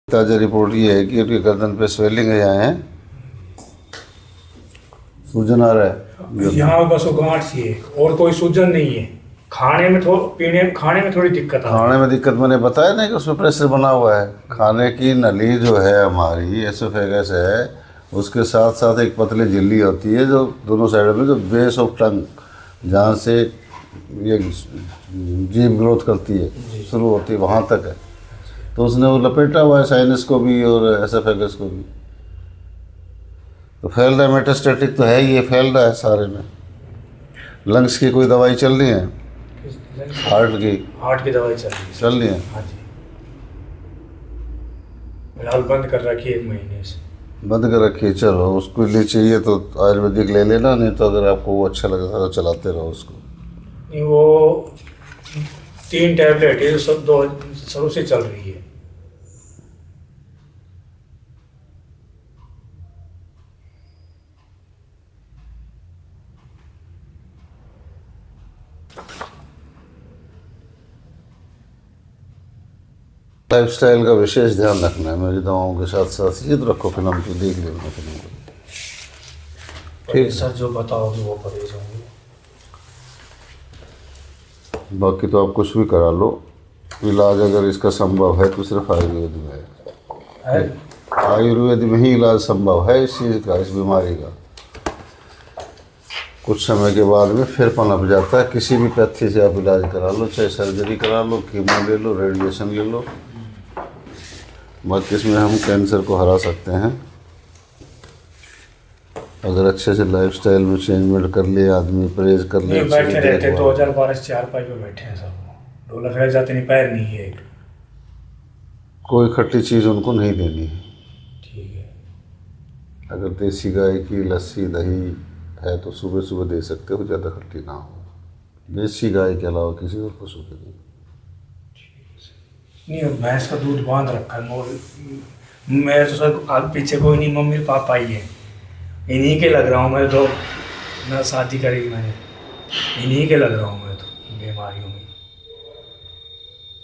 ताज़ा रिपोर्ट ये है कि उनकी गर्दन पे स्वेलिंग है, यहाँ है, सूजन आ रहा है यहाँ बस वो गांठ सी है और कोई सूजन नहीं है। खाने में थोड़ी दिक्कत आ रही खाने में दिक्कत मैंने बताया ना कि उसमें प्रेशर बना हुआ है। खाने की नली जो है हमारी एसोफेगस है, उसके साथ साथ एक पतली झिल्ली होती है जो दोनों साइड में, जो बेस ऑफ टंग, जहाँ से ये जीभ ग्रोथ करती है, शुरू होती है, वहाँ तक है। तो उसने वो लपेटा हुआ है साइनस को भी और एसोफेगस को भी। तो फैल रहा है, मेटास्टेटिक तो है, ये फैल रहा है सारे में। लंग्स की कोई दवाई चल रही है, है। हार्ट की दवाई चल रही है। चल रही है। हाँ जी, फिलहाल बंद कर रखी है 1 महीने से। बंद कर रखिए। चलो, उसको लिए चाहिए तो आयुर्वेदिक ले लेना, नहीं तो अगर आपको वो अच्छा लगता है तो चलाते रहो उसको। नहीं, वो 3 टैबलेट है जो सब 2 शुरू से चल रही है। लाइफस्टाइल का विशेष ध्यान रखना है मेरी दवाओं के साथ साथ। ये तो रखो फिल्म तो देख लेना फिल्म को। ठीक सर, जो बताओगे वो परहेज होंगे। बाकी तो आप कुछ भी करा लो, इलाज अगर इसका संभव है तो सिर्फ आयुर्वेद में है। आयुर्वेद में ही इलाज संभव है इस चीज़ का, इस बीमारी का। कुछ समय के बाद में फिर पनप जाता है। किसी भी पैथी से आप इलाज करा लो, चाहे सर्जरी करा लो, कीमो ले लो, रेडिएशन ले लो, बाकी इसमें हम कैंसर को हरा सकते हैं अगर अच्छे से लाइफस्टाइल में चेंजमेंट कर ले, आदमी परहेज कर ले। बैठे रहते 2012 से 4 पाई पे बैठे हैं सब, डोला फिर जाते नहीं, पैर नहीं है एक। कोई खट्टी चीज़ उनको नहीं देनी है। ठीक है। अगर देसी गाय की लस्सी दही है तो सुबह सुबह दे सकते हो, ज़्यादा खट्टी ना हो। देसी गाय के अलावा किसी और पशु के नहीं। नहीं, भैंस का दूध बांध रखा है मोर। मैं तो सर आगे पीछे कोई नहीं, मम्मी पापा ही है, इन्हीं के लग रहा हूँ मैं तो। ना शादी करेगी मैंने, इन्हीं के लग रहा हूँ मैं तो बीमारियों में।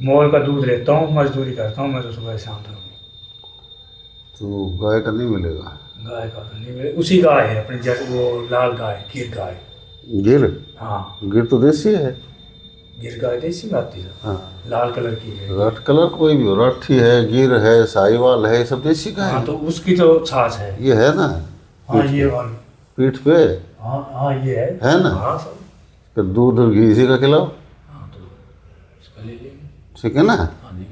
मोर का दूध लेता हूँ, मजदूरी करता हूँ मैं तो सुबह शाम तक। तो गाय का नहीं मिलेगा। गाय का तो नहीं मिले, उसी गाय है अपनी, जैसे वो लाल गाय, गिर गाय। गिर? हाँ, गिर तो देसी है। गिर गाय देसी आती है। हाँ, लाल कलर की है। रट कलर कोई भी हो, राठी है, गिर है, साहिवाल है, ये सब देसी गाय हाँ, है। तो उसकी तो छाछ है। ये है ना हाँ, ये वाली। पीठ पे हाँ हाँ, ये है ना। हाँ सर। फिर दूध और घी इसी का खिलाओ, हाँ, तो इसका ले लेंगे। ठीक है ना। हाँ जी।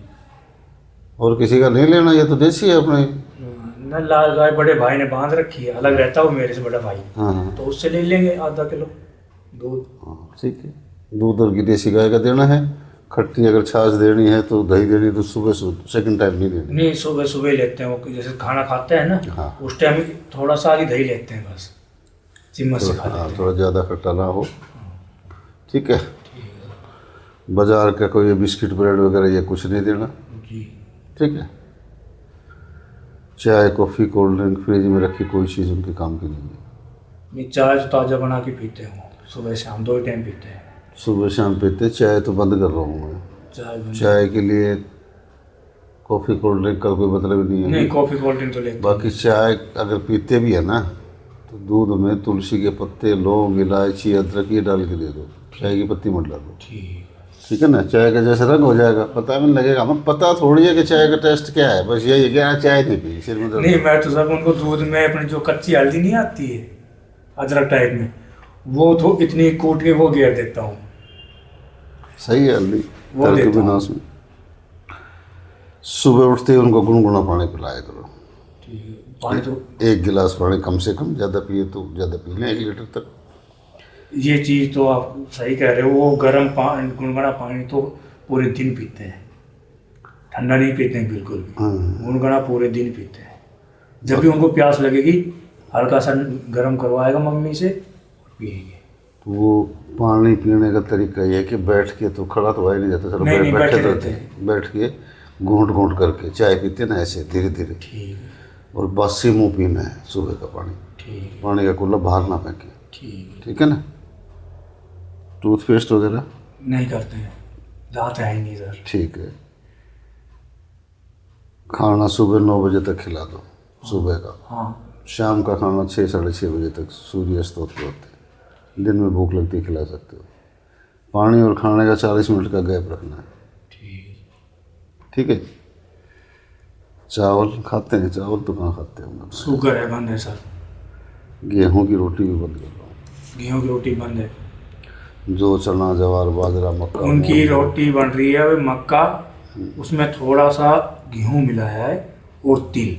और किसी का नहीं लेना, ये तो देसी है अपने। न, लाल गाय बड़े भाई ने बांध रखी है, अलग रहता हूँ मेरे से बड़ा भाई। हाँ हाँ तो उससे ले लेंगे आधा किलो दूध। हाँ, ठीक है। दूध और घी देसी गाय का देना है। खट्टी अगर छाछ देनी है तो दही देनी है तो सुबह सेकंड टाइम नहीं देनी। नहीं, सुबह सुबह लेते हैं वो, जैसे खाना खाते हैं ना। हाँ। उस टाइम थोड़ा सा आगे दही लेते हैं बस, चिम्मच से खा लेते हाँ, हैं। थोड़ा ज़्यादा खट्टा ना हो, ठीक है। बाजार का कोई बिस्किट ब्रेड वगैरह ये कुछ नहीं देना, जी। ठीक है। चाय कॉफ़ी कोल्ड ड्रिंक फ्रिज में रखी कोई चीज़ उनके काम की नहीं है। नहीं, चाय तो ताज़ा बना के पीते हूँ, सुबह शाम 2 टाइम पीते हैं। सुबह शाम पीते, चाय तो बंद कर रहा हूँ मैं। चाय के लिए कॉफ़ी कोल्ड ड्रिंक का कोई मतलब नहीं है। नहीं, कॉफ़ी कोल्ड ड्रिंक तो लेते हैं। बाकी चाय अगर पीते भी है ना तो दूध में तुलसी के पत्ते, लौंग, इलायची, अदरक ये डाल के दे दो, चाय की पत्ती मत डालो, ठीक है ना। चाय का जैसे रंग हो जाएगा, पता भी नहीं लगेगा। हमें पता थोड़ी है कि चाय का टेस्ट क्या है, बस यही है कि चाय नहीं पी, सिर में दर्द। नहीं, मैं तो सब उनको दूध में अपनी जो कच्ची हल्दी नहीं आती है, अदरक टाइप में, वो तो इतनी कूट के वो गिर देता हूँ। सही है हल्दी वो तड़के देता बिना हूँ। उसमें। सुबह उठते ही उनको गुनगुना पानी पिलाया करो। ठीक है। पानी तो 1 गिलास पानी कम से कम, ज़्यादा पिए तो ज़्यादा पी लें, 1 लीटर तक। ये चीज़ तो आप सही कह रहे हो। वो गर्म पानी, गुनगुना पानी तो पूरे दिन पीते हैं, ठंडा नहीं पीते हैं बिल्कुल भी। गुनगुना पूरे दिन पीते हैं। जब भी उनको प्यास लगेगी हल्का सा गर्म करवाएगा मम्मी से, पिएंगे। तो वो पानी पीने का तरीका ये है कि बैठ के, तो खड़ा तो आ ही नहीं जाता, चलो नहीं, बैठे बैठे रहते हैं, बैठ के घूंट घूंट करके चाय पीते ना, ऐसे धीरे धीरे। ठीक है। और बासी मुँह पीना है सुबह का पानी। ठीक। पानी का कुल्ला बाहर ना फेंके, ठीक। ठीक है ना। टूथपेस्ट वगैरह नहीं करते हैं, दांत है ही नहीं सर। ठीक है। खाना सुबह 9 बजे तक खिला दो, सुबह का। हाँ शाम का खाना 6 साढ़े 6 बजे तक सूर्यास्त होते होते। दिन में भूख लगती है खिला सकते हो। पानी और खाने का 40 मिनट का गैप रखना है। ठीक है। चावल खाते हैं? चावल तो कहाँ खाते हैं। शुगर है, बंद है सर। गेहूं की रोटी भी बंद कर रहा हूँ। गेहूं की रोटी बंद है। जो चना जवार बाजरा मक्का उनकी रोटी बन रही है वो मक्का, उसमें थोड़ा सा गेहूं मिला है और तिल,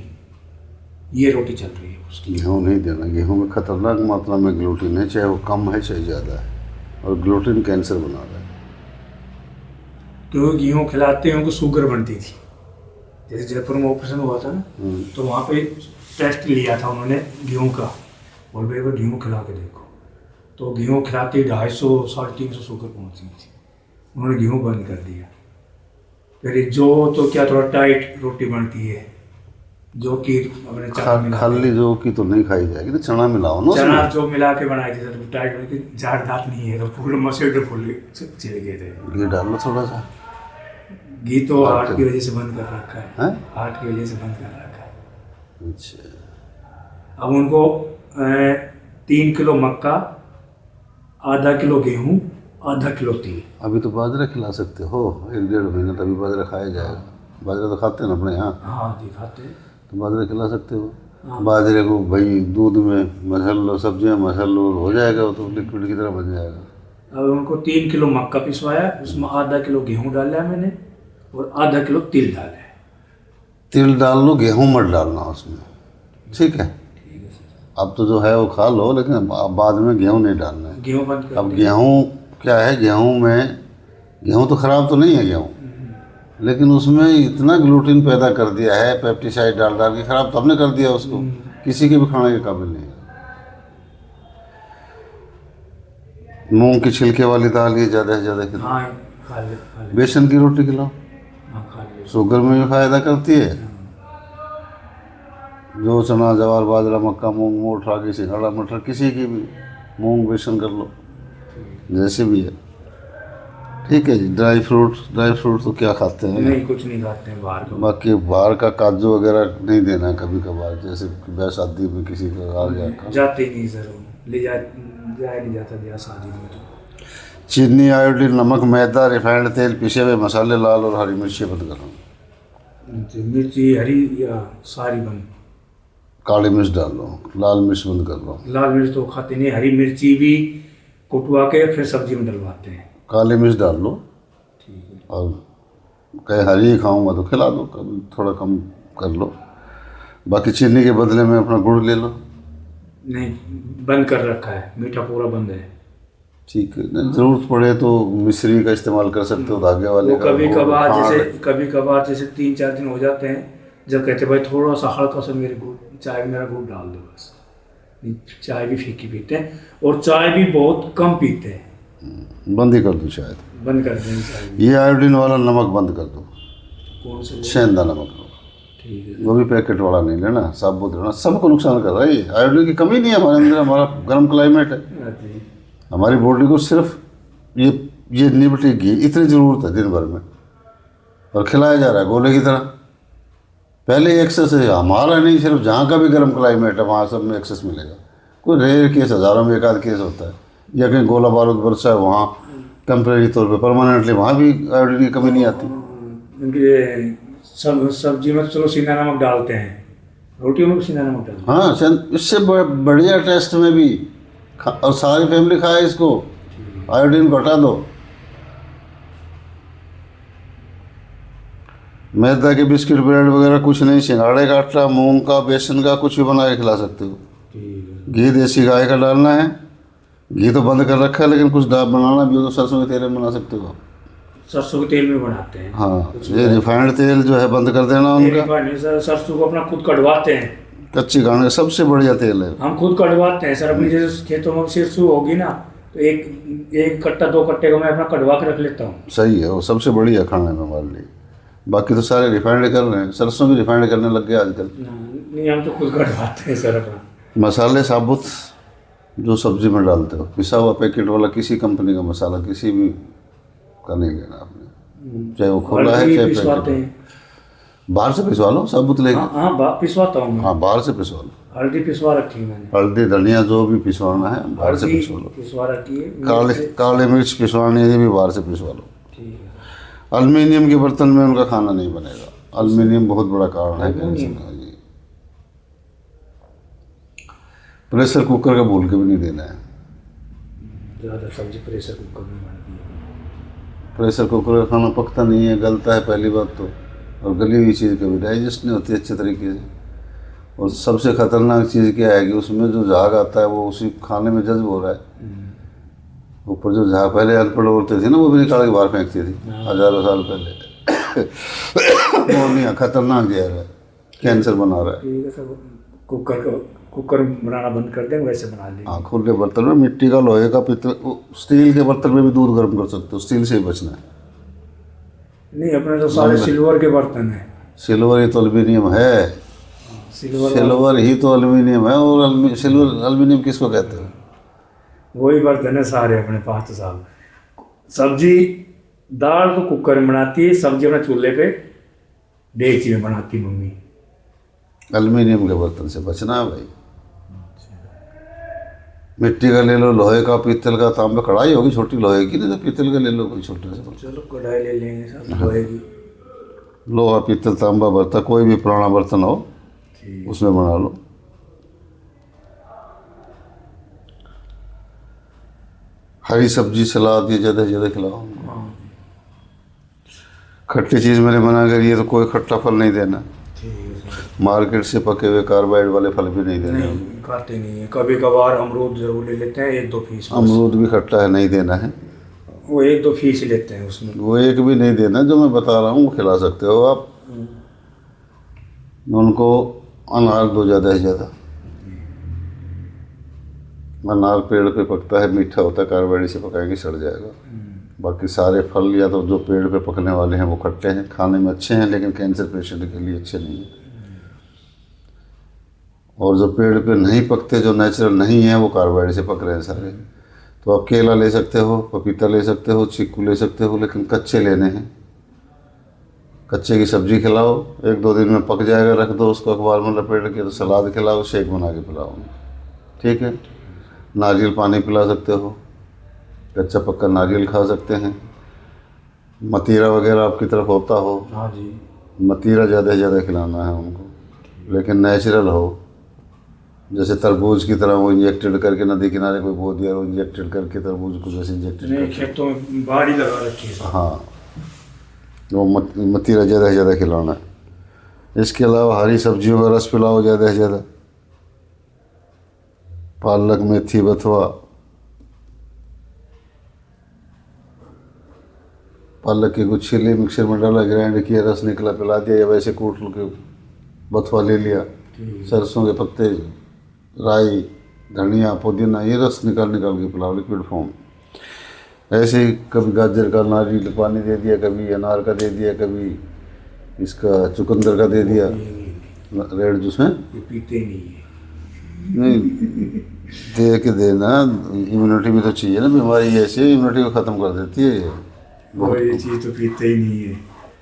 ये रोटी चल रही है उसकी। गेहूँ नहीं देना। गेहूँ में खतरनाक मात्रा में ग्लूटीन है, चाहे वो कम है चाहे ज़्यादा है, और ग्लूटीन कैंसर बना रहा है। तो गेहूं खिलाते हैं उनको शुगर बनती थी। जैसे जयपुर में ऑपरेशन हुआ था ना, तो वहाँ पे टेस्ट लिया था उन्होंने गेहूं का, बोल भाई वो गेहूं खिला के देखो। तो गेहूं खिलाते 250 350 शुगर पहुँची थी। उन्होंने गेहूं बंद कर दिया। फिर जो तो क्या थोड़ा टाइट रोटी बनती है, जो कि अपने चना मिला खाली जो की तो नहीं खाई जाएगी, तो चना मिलाओ ना चना उसमें। जो मिला के बनाई थी सर, टाइट बन के झाड़ दांत नहीं है, तो पूरे मसल के फूल चिड़ गए थे। घी डाल लो थोड़ा सा। घी तो हार्ट की वजह से बंद कर रखा है। हैं? हार्ट की वजह से बंद कर रखा है। अच्छा। अब उनको 3 किलो मक्का, आधा किलो गेहूं, आधा किलो तिल। अभी तो बाजरा खिला सकते हो, 1-1.5 महीना तभी बाजरा खाया जाएगा। बाजरा तो खाते हैं ना अपने यहाँ, हाँ जी खाते हैं। तो बाजरा खिला सकते हो। बाजरे को भाई दूध में मसल लो, सब्जियाँ मसल लो, हो जाएगा वो तो लिक्विड की तरह बन जाएगा। अब उनको 3 किलो मक्का पिसवाया, उसमें आधा किलो गेहूं डाला मैंने और आधा किलो तिल डाला है। तिल डाल लो, गेहूँ मत डालना उसमें, ठीक है। ठीक है सर। अब तो जो है वो खा लो, लेकिन अब बाद में गेहूँ नहीं डालना है। गेहूं बंद कर अब दिया। गेहूँ क्या है, गेहूँ तो ख़राब तो नहीं है गेहूँ, लेकिन उसमें इतना ग्लूटीन पैदा कर दिया है, पेप्टिसाइड डाल डाल के ख़राब तो हमने कर दिया उसको, किसी के भी खाने के काबिल नहीं है। मूंग की छिलके वाली दाल ये ज़्यादा से ज़्यादा खिलाओ। हाँ खा ले। बेसन की रोटी खिलाओ, हाँ खा ले। शुगर में भी फ़ायदा करती है। जो चना जवार बाजरा मक्का मूंग मोठ रागी सिंघाड़ा मटर किसी की भी, मूंग बेसन कर लो, जैसे भी है। ठीक है जी। ड्राई फ्रूट तो क्या खाते हैं? नहीं कुछ नहीं खाते हैं बाहर का। बाकी बाहर का काजू वगैरह नहीं देना है कभी कभार, जैसे ब्याह शादी में किसी का आ गया। जाते ही नहीं सर, ले जाया नहीं जाता ब्याह शादी में। तो चीनी आयोडीन नमक मैदा रिफाइंड तेल पीसे हुए मसाले लाल और हरी मिर्ची बंद करो। मिर्ची हरी या सारी बंद? काली मिर्च डाल लो, लाल मिर्च बंद कर लो। लाल मिर्च तो खाते नहीं, हरी मिर्ची भी कुटवा के फिर सब्जी में डलवाते हैं। काली मिर्च डाल लो, ठीक है। और कहीं हरी ही खाऊंगा तो खिला दो, कभी थोड़ा कम कर लो। बाकी चीनी के बदले में अपना गुड़ ले लो। नहीं बंद कर रखा है, मीठा पूरा बंद है। ठीक है, नहीं ज़रूरत पड़े तो मिश्री का इस्तेमाल कर सकते हो, धागे वाले वो का। कभी कभार खांड। कभी कभार जैसे 3-4 दिन हो जाते हैं, जब कहते भाई थोड़ा सा हल्का सा मेरे गुड़ चाय में मेरा गुड़ डाल दो बस। चाय भी फीकी पीते हैं और चाय भी बहुत कम पीते हैं। बंद ही कर दो शायद। बंद कर दें चाय भी। ये आयोडीन वाला नमक बंद कर दो, कौन से? सेंधा नमक लो, ठीक है। वो भी पैकेट वाला नहीं लेना, साबुत लेना। सबको नुकसान कर रहा है ये। आयोडीन की कमी नहीं है हमारे अंदर, हमारा गर्म क्लाइमेट है, जी। हमारी बॉडी को सिर्फ ये निबटी घी इतनी ज़रूरत है दिन भर में, और खिलाया जा रहा है गोले की तरह। पहले एक्सेस है हमारा नहीं, सिर्फ जहाँ का भी गर्म क्लाइमेट है वहाँ सब में एक्सेस मिलेगा। कोई रेयर केस, हज़ारों में एक आध केस होता है, या कहीं गोला बारूद बरसा है वहाँ टेम्परेरी तौर पे, परमानेंटली वहाँ भी आयोडीन की कमी नहीं आती। इनके सब्जी में चलो सीना नमक डालते हैं, रोटियों में भी सीना नमक डालते हैं। हाँ, इससे बढ़िया टेस्ट में भी और सारी फैमिली खाए इसको। आयोडीन को हटा दो। मैदा के बिस्किट ब्रेड वगैरह कुछ नहीं, सिंघाड़े का आटा मूंग का बेसन का कुछ भी बना के खिला सकते हो। ठीक है। घी देसी गाय का डालना है। घी तो बंद कर रखा है, लेकिन कुछ बनाना भी हो तो सरसों के तेल में बना सकते हो आप। सरसों के तेल में बनाते हैं। हाँ, ये रिफाइंड तेल जो है बंद कर देना उनका। सरसों को अपना खुद कटवाते हैं, कच्ची घानी का सबसे बढ़िया तेल है। हम खुद कटवाते हैं सर। अपनी जैसे खेतों में सरसों होगी ना, तो एक कट्टा 2 कट्टे को मैं अपना कटवा के रख लेता हूँ। सही है, वो सबसे बढ़िया खाने में हमारे लिए। बाकी तो सारे रिफाइंड कर रहे हैं, सरसों भी रिफाइंड करने लग गए आजकल। नहीं हम तो खुद कटवाते हैं सर अपना। मसाले साबुत जो सब्जी में डालते हो, पिसा हुआ पैकेट वाला किसी कंपनी का मसाला किसी भी का नहीं लेना आपने, चाहे वो खोला है चाहे पैकेट। बाहर से पिसवा लो, साबुत लेके। हाँ पिसवाता हूँ मैं। हाँ बाहर से पिसवा लो। हल्दी पिसवा रखी है मैंने। हल्दी धनिया जो भी पिसवाना है बाहर से हल्दी पिसवा लो। पिसवा रखी है। काले मिर्च पिसवानी है, ये भी बाहर से पिसवा लो। ठीक है। अल्मीनियम के बर्तन में उनका खाना नहीं बनेगा। अल्मीनियम बहुत बड़ा कारण है कैंसर का जी। प्रेशर कुकर का भूल के भी नहीं देना है। ज़्यादा सब्जी प्रेशर कुकर में बनती है। प्रेशर कुकर का खाना पकता नहीं है, गलता है पहली बात तो, और गली हुई चीज़ कभी डाइजेस्ट नहीं होती अच्छे तरीके से। और सबसे खतरनाक चीज़ क्या है कि उसमें जो झाग आता है वो उसी खाने में जज्ब हो रहा है। ऊपर जो झाग पहले अनपढ़ औरतें थी ना, वो भी निकाल के बाहर फेंकती थी हज़ारों साल पहले। वो नहीं, खतरनाक जहर है, कैंसर बना रहा है। ठीक है सर, कुकर बनाना बंद कर दें, वैसे बना लेंगे। हाँ खुले बर्तन में, मिट्टी का, लोहे का, पित्तल, स्टील के बर्तन में भी दूध गर्म कर सकते हो। स्टील से ही बचना है। नहीं अपने तो सारे सिल्वर के बर्तन हैं। सिल्वर ही तो एल्यूमिनियम है। सिल्वर ही तो एल्यूमिनियम है। और सिल्वर एल्यूमिनियम किसको कहते हैं? वही बर्तन है सारे अपने पास तो साहब। सब्जी दाल तो कुकर में बनाती है, सब्जी अपने चूल्हे पे डेगची में बनाती है मम्मी। एल्यूमिनियम के बर्तन से बचना है भाई। मिट्टी का ले लो, लोहे का, पीतल का, तांबा, कढ़ाई होगी छोटी लोहे की, नहीं तो पीतल का ले लो कोई छोटे से। चलो कढ़ाई ले लेंगे सब लोहे की। लोहा, पीतल, तांबा बर्तन, कोई भी पुराना बर्तन हो उसमें बना लो। हरी सब्जी, सलाद ये ज़्यादा से ज़्यादा खिलाओ। खट्टी चीज़ मैंने मना करी है, तो कोई खट्टा फल नहीं देना। मार्केट से पके हुए कार्बाइड वाले फल भी नहीं देने। नहीं खाते नहीं है। कभी कभार अमरूद जरूर ले लेते हैं, 1-2 पीस। अमरूद भी खट्टा है, नहीं देना है। वो 1-2 पीस लेते हैं उसमें। वो एक भी नहीं देना, जो मैं बता रहा हूँ वो खिला सकते हो आप। उनको अनार दो ज़्यादा से ज़्यादा। अनार पेड़ पे पकता है, मीठा होता है, कार्बाइड से पकाएंगे सड़ जाएगा। बाकी सारे फल या तो जो पेड़ पे पकने वाले हैं वो खट्टे हैं, खाने में अच्छे हैं, लेकिन कैंसर पेशेंट के लिए अच्छे नहीं हैं। और जो पेड़ पे नहीं पकते, जो नेचुरल नहीं है, वो कार्बाइड से पक रहे हैं सारे। तो आप केला ले सकते हो, पपीता ले सकते हो, चीकू ले सकते हो, लेकिन कच्चे लेने हैं। कच्चे की सब्जी खिलाओ, 1-2 दिन में पक जाएगा, रख दो उसको अखबार में लपेट के। तो सलाद खिलाओ, शेक बना के पिलाओ, ठीक है। नारियल पानी पिला सकते हो, कच्चा पक्का नारियल खा सकते हैं। मतीरा वगैरह आपकी तरफ होता हो, हाँ जी, मतीरा ज़्यादा से ज़्यादा खिलाना है उनको, लेकिन नेचुरल हो। जैसे तरबूज की तरह वो इंजेक्टेड करके नदी किनारे कोई बो दिया, वो इंजेक्टेड करके तरबूज को जैसे इंजेक्टेड नहीं करके। खेतों में बाड़ी लगा रखी है। हाँ, वो मतीरा ज़्यादा से ज़्यादा खिलाना है। इसके अलावा हरी सब्जियों का रस पिलाओ ज़्यादा से ज़्यादा। पालक, मेथी, बथुआ। पालक की कुछ छिली मिक्सर में डाला, ग्राइंड किया, रस निकला, पिला दिया। या वैसे कूट के बथुआ ले लिया, सरसों के पत्ते, राई, धनिया, पुदीना, ये रस निकाल के पिलाओ लिक्विड फॉर्म। ऐसे ही कभी गाजर का नारियल पानी दे दिया, कभी अनार का दे दिया, कभी इसका चुकंदर का दे दिया, रेड जूस में। ये पीते नहीं है। नहीं, दे के देना, इम्यूनिटी भी तो चाहिए ना। बीमारी ऐसी है, इम्यूनिटी को ख़त्म कर देती है ये। वो ये चीज़ तो पीते ही नहीं है।